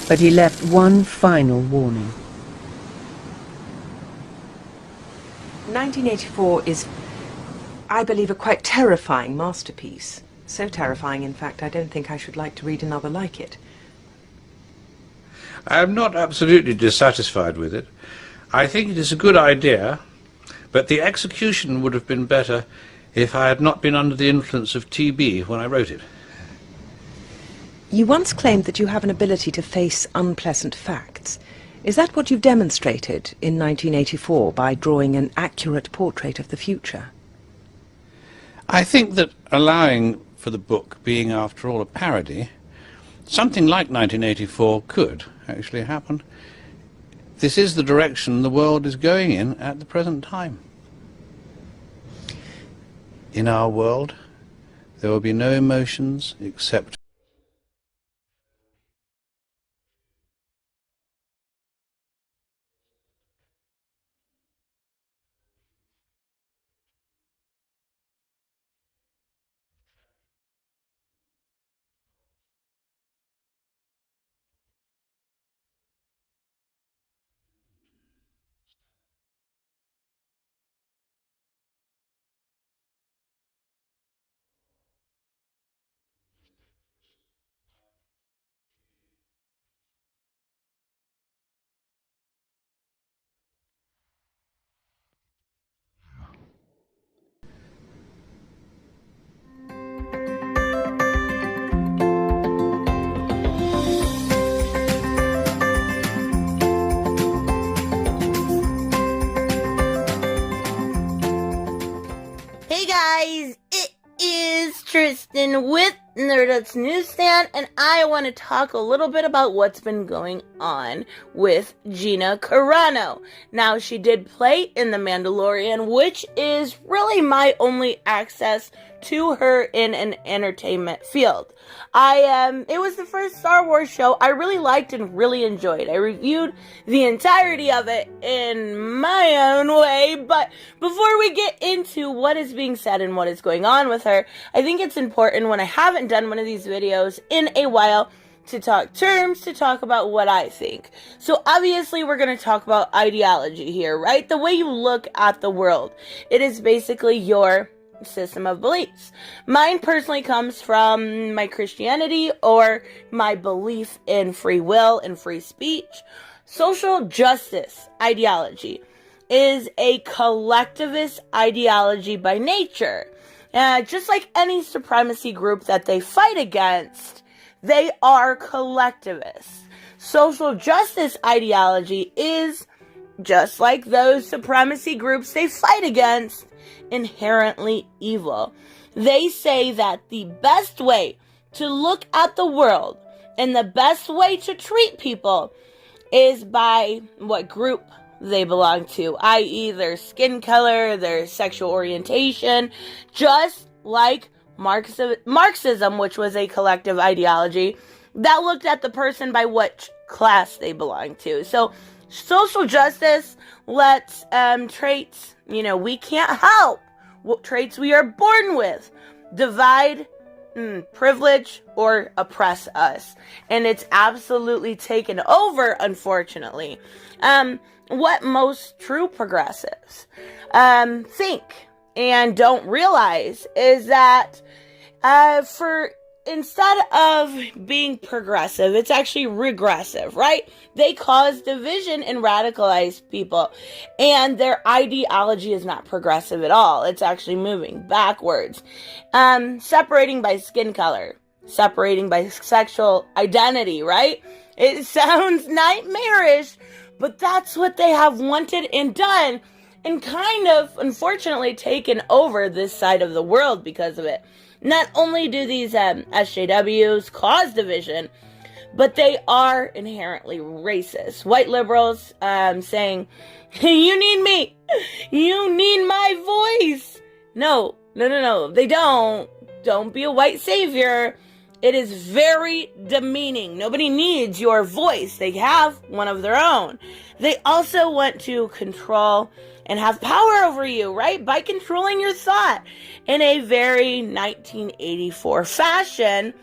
But he left one final warning. 1984 is, I believe, a quite terrifying masterpiece. So terrifying, in fact, I don't think I should like to read another like it. I am not absolutely dissatisfied with it. I think it is a good idea, but the execution would have been better if I had not been under the influence of TB when I wrote it. You once claimed that you have an ability to face unpleasant facts. Is that what you've demonstrated in 1984 by drawing an accurate portrait of the future? I think that allowing for the book being, after all, a parody, something like 1984 could actually happen. This is the direction the world is going in at the present time. In our world, there will be no emotions except Hey guys, it is Tristan with Nerdette's NewsStand, and I want to talk a little bit about what's been going on with Gina Carano. Now, she did play in The Mandalorian, which is really my only access to her in an entertainment field. It was the first Star Wars show I really liked and really enjoyed. I reviewed the entirety of it in my own way, but before we get into what is being said and what is going on with her, I think it's important, when I haven't done one of these videos in a while, to talk about what I think. So obviously we're going to talk about ideology here, right? The way you look at the world. It is basically your system of beliefs. Mine personally comes from my Christianity, or my belief in free will and free speech. Social justice ideology is a collectivist ideology by nature. Just like any supremacy group that they fight against, they are collectivists. Social justice ideology is, just like those supremacy groups they fight against, inherently evil. They say that the best way to look at the world and the best way to treat people is by what group they belong to, i.e. their skin color, their sexual orientation, just like Marxism, which was a collective ideology that looked at the person by which class they belong to. So social justice lets traits, we can't help, what traits we are born with, divide, privilege, or oppress us. And it's absolutely taken over, unfortunately. What most true progressives think and don't realize is that instead of being progressive, it's actually regressive, right? They cause division and radicalize people, and their ideology is not progressive at all. It's actually moving backwards. Separating by skin color, separating by sexual identity, right? It sounds nightmarish, but that's what they have wanted and done, and kind of, unfortunately, taken over this side of the world because of it. Not only do these SJWs cause division, but they are inherently racist. White liberals saying, you need me, you need my voice. No, they don't. Don't be a white savior. It is very demeaning. Nobody needs your voice. They have one of their own. They also want to control and have power over you, right? By controlling your thought in a very 1984 fashion,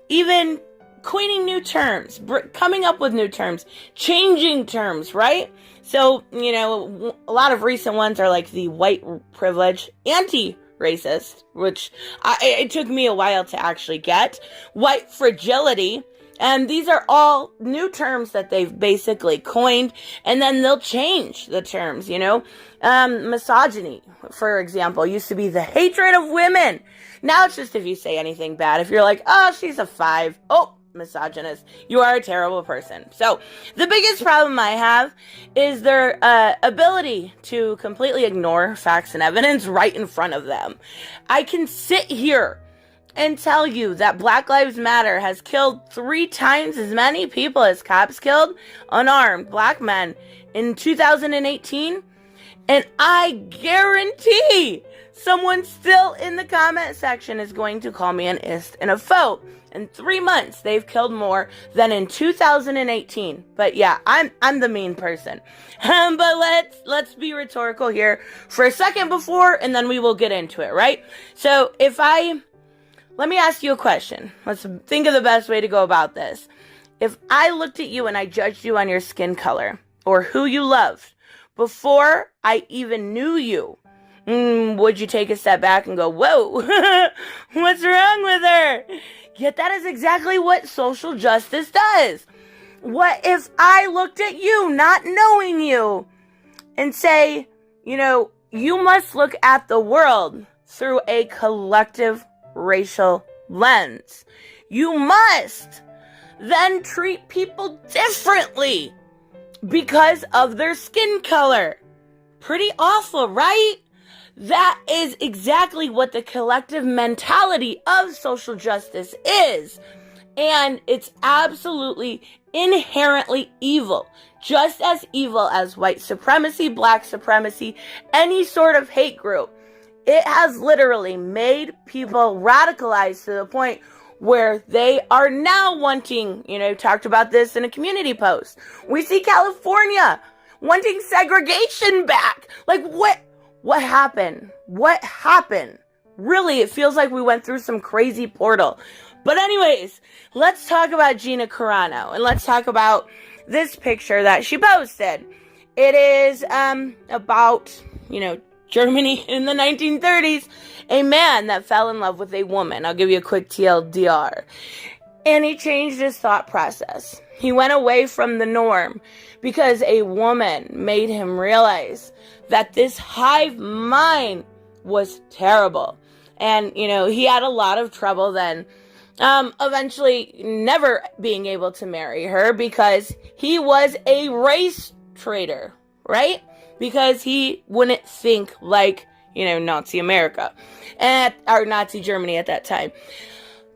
even coining new terms, coming up with new terms, changing terms, right? So, a lot of recent ones are like the white privilege anti-racist, which it took me a while to actually get, white fragility, and these are all new terms that they've basically coined, and then they'll change the terms, misogyny, for example, used to be the hatred of women. Now it's just if you say anything bad, if you're like, oh, she's a 5, oh, misogynist, you are a terrible person. So the biggest problem I have is their ability to completely ignore facts and evidence right in front of them. I can sit here and tell you that Black Lives Matter has killed 3 times as many people as cops killed unarmed black men in 2018, and I guarantee someone still in the comment section is going to call me an ist and a faux. In 3 months, they've killed more than in 2018. But yeah, I'm the mean person. But let's be rhetorical here for a second before, and then we will get into it, right? So let me ask you a question. Let's think of the best way to go about this. If I looked at you and I judged you on your skin color or who you loved before I even knew you, would you take a step back and go, whoa, what's wrong with her? Yet that is exactly what social justice does. What if I looked at you, not knowing you, and say, you must look at the world through a collective racial lens. You must then treat people differently because of their skin color. Pretty awful, right? That is exactly what the collective mentality of social justice is. And it's absolutely inherently evil. Just as evil as white supremacy, black supremacy, any sort of hate group. It has literally made people radicalized to the point where they are now wanting, talked about this in a community post. We see California wanting segregation back. Like, what happened? What happened? Really, it feels like we went through some crazy portal. But anyways, let's talk about Gina Carano, and let's talk about this picture that she posted. It is about, Germany in the 1930s, a man that fell in love with a woman. I'll give you a quick TLDR. And he changed his thought process. He went away from the norm because a woman made him realize that this hive mind was terrible. And, he had a lot of trouble then, eventually never being able to marry her because he was a race traitor, right? Because he wouldn't think like, Nazi America, or Nazi Germany at that time.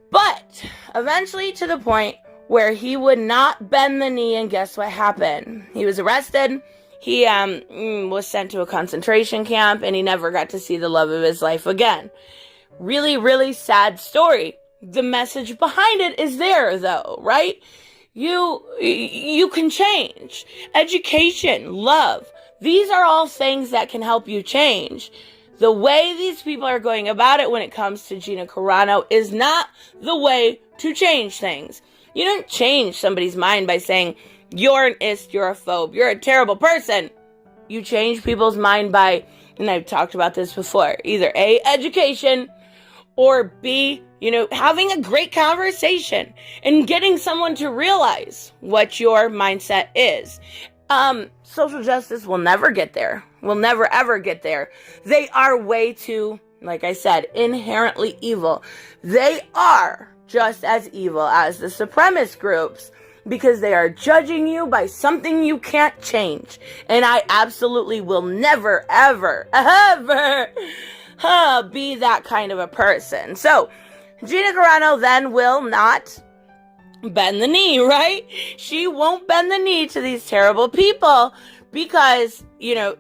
But eventually to the point where he would not bend the knee, and guess what happened? He was arrested. He was sent to a concentration camp, and he never got to see the love of his life again. Really, really sad story. The message behind it is there, though, right? You can change. Education, love. These are all things that can help you change. The way these people are going about it when it comes to Gina Carano is not the way to change things. You don't change somebody's mind by saying, you're an ist, you're a phobe, you're a terrible person. You change people's mind by, and I've talked about this before, either A, education, or B, having a great conversation and getting someone to realize what your mindset is. Social justice will never get there. Will never ever get there. They are way too, like I said, inherently evil. They are just as evil as the supremacist groups because they are judging you by something you can't change. And I absolutely will never, ever, ever be that kind of a person. So, Gina Carano then will not bend the knee, right? She won't bend the knee to these terrible people because,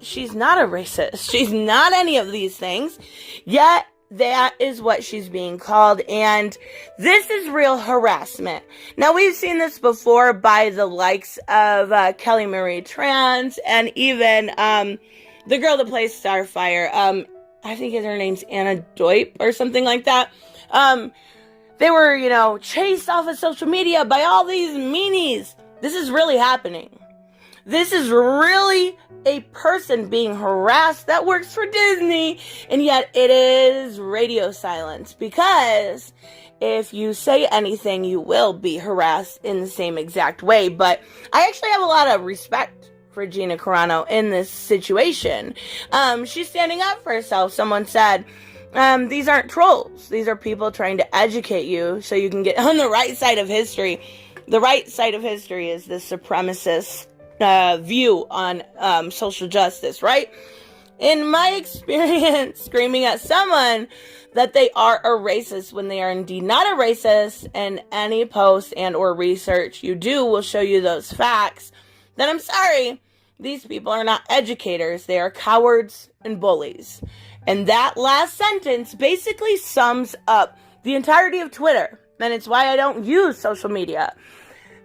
she's not a racist. She's not any of these things. Yet, that is what she's being called. And this is real harassment. Now, we've seen this before by the likes of Kelly Marie Tran and even the girl that plays Starfire. I think her name's Anna Doip or something like that. they were, chased off of social media by all these meanies. This is really happening. This is really a person being harassed that works for Disney, and yet it is radio silence, because if you say anything, you will be harassed in the same exact way. But I actually have a lot of respect for Gina Carano in this situation. She's standing up for herself. Someone said, these aren't trolls. These are people trying to educate you so you can get on the right side of history. The right side of history is the supremacist view on social justice, right? In my experience, screaming at someone that they are a racist when they are indeed not a racist, and any post and or research you do will show you those facts, then I'm sorry, these people are not educators. They are cowards and bullies. And that last sentence basically sums up the entirety of Twitter, and it's why I don't use social media.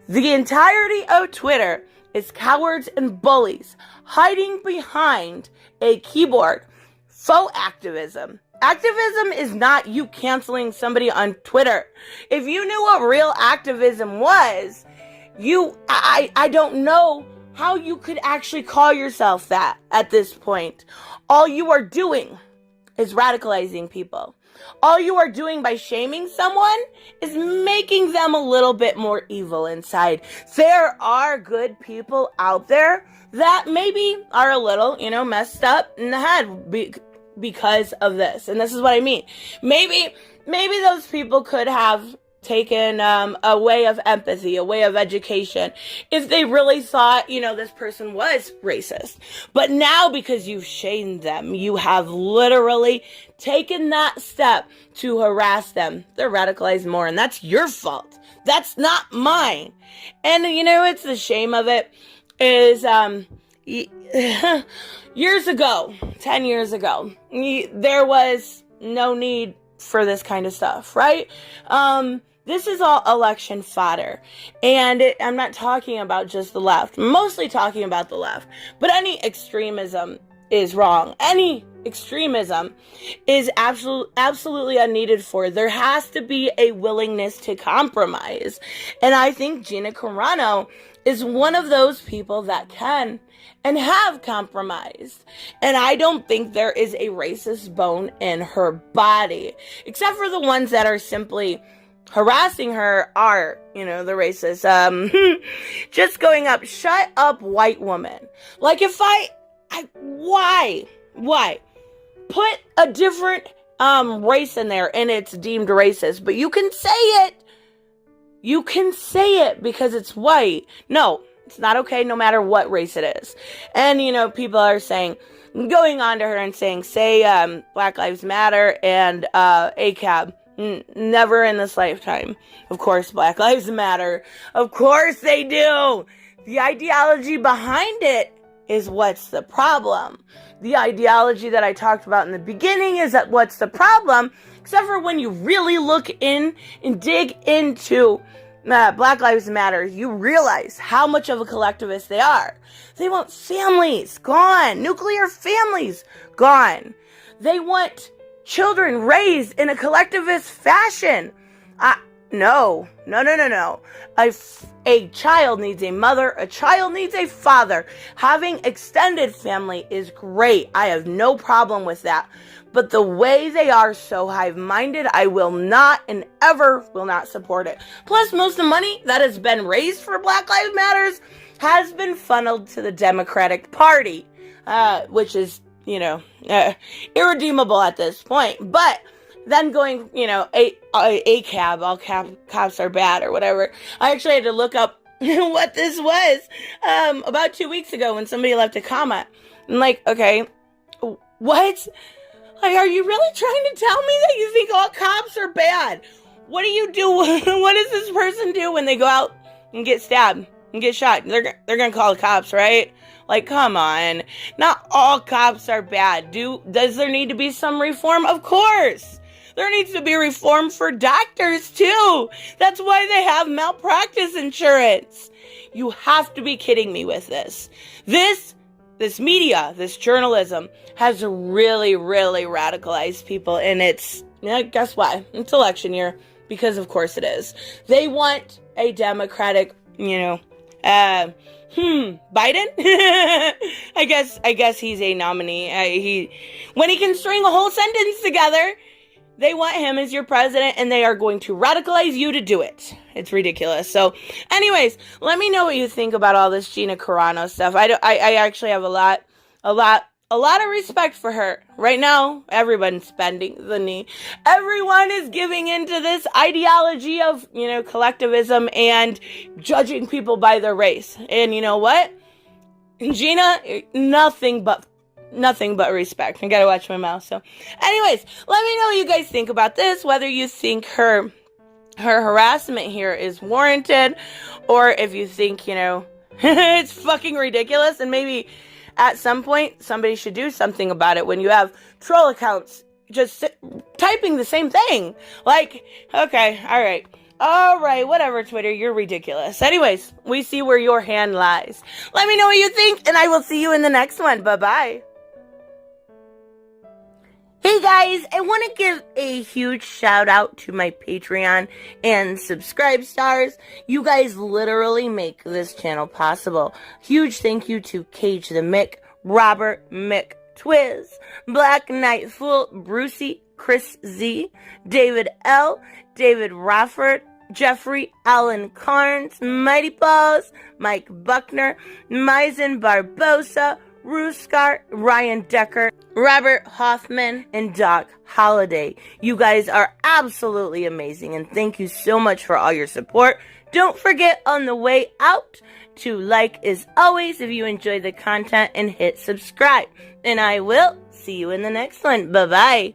The entirety of Twitter is cowards and bullies hiding behind a keyboard. Faux activism. Activism is not you canceling somebody on Twitter. If you knew what real activism was, I don't know how you could actually call yourself that at this point. All you are doing is radicalizing people. All you are doing by shaming someone is making them a little bit more evil inside. There are good people out there that maybe are a little, messed up in the head because of this. And this is what I mean. Maybe those people could have taken a way of empathy, a way of education, if they really thought, this person was racist. But now, because you've shamed them, you have literally taken that step to harass them. They're radicalized more, and that's your fault. That's not mine. And it's the shame of it is years ago, 10 years ago, there was no need for this kind of stuff, right? This is all election fodder. And I'm not talking about just the left. I'm mostly talking about the left. But any extremism is wrong. Any extremism is absolutely unneeded for. There has to be a willingness to compromise. And I think Gina Carano is one of those people that can and have compromised. And I don't think there is a racist bone in her body, except for the ones that are simply harassing her are, the racists. Just going up, shut up, white woman. Like, if why? Put a different race in there and it's deemed racist, but you can say it. You can say it because it's white. No, it's not okay no matter what race it is. And, people are going on to her and saying, Black Lives Matter and ACAB. Never in this lifetime. Of course, Black Lives Matter. Of course they do. The ideology behind it is what's the problem. The ideology that I talked about in the beginning is that what's the problem, except for when you really look in and dig into Black Lives Matter, you realize how much of a collectivist they are. They want families gone. Nuclear families gone. They want children raised in a collectivist fashion. No. A child needs a mother. A child needs a father. Having extended family is great. I have no problem with that. But the way they are so hive-minded, I will not and ever will not support it. Plus, most of the money that has been raised for Black Lives Matters has been funneled to the Democratic Party, which is irredeemable at this point. But then going, ACAB, all cops are bad or whatever. I actually had to look up what this was about 2 weeks ago when somebody left a comment. I'm like, okay, what? Like, are you really trying to tell me that you think all cops are bad? What do you do? What does this person do when they go out and get stabbed and get shot? They're going to call the cops, right? Like, come on. Not all cops are bad. Does there need to be some reform? Of course. There needs to be reform for doctors, too. That's why they have malpractice insurance. You have to be kidding me with this. This media, this journalism, has really, really radicalized people. And guess what? It's election year. because of course it is. They want a Democratic, Biden? I guess he's a nominee. When he can string a whole sentence together, they want him as your president, and they are going to radicalize you to do it. It's ridiculous. So, anyways, let me know what you think about all this Gina Carano stuff. I actually have a lot of respect for her. Right now, everyone's bending the knee. Everyone is giving into this ideology of, collectivism and judging people by their race. And you know what? Gina, nothing but respect. I gotta watch my mouth. So, anyways, let me know what you guys think about this. Whether you think her harassment here is warranted, or if you think, it's fucking ridiculous, and maybe at some point somebody should do something about it. When you have troll accounts just typing the same thing, like, okay, all right, whatever, Twitter, you're ridiculous. Anyways, we see where your hand lies. Let me know what you think, and I will see you in the next one. Bye-bye. Hey guys, I want to give a huge shout out to my Patreon and subscribe stars. You guys literally make this channel possible. Huge thank you to Cage the Mick, Robert Mick Twiz, Black Knight Fool, Brucey, Chris Z, David L, David Rafford, Jeffrey Allen Carnes, Mighty Balls, Mike Buckner, Maizen Barbosa, Ruskar, Ryan Decker, Robert Hoffman, and Doc Holliday. You guys are absolutely amazing, and thank you so much for all your support. Don't forget on the way out to like as always if you enjoy the content, and hit subscribe. And I will see you in the next one. Bye-bye.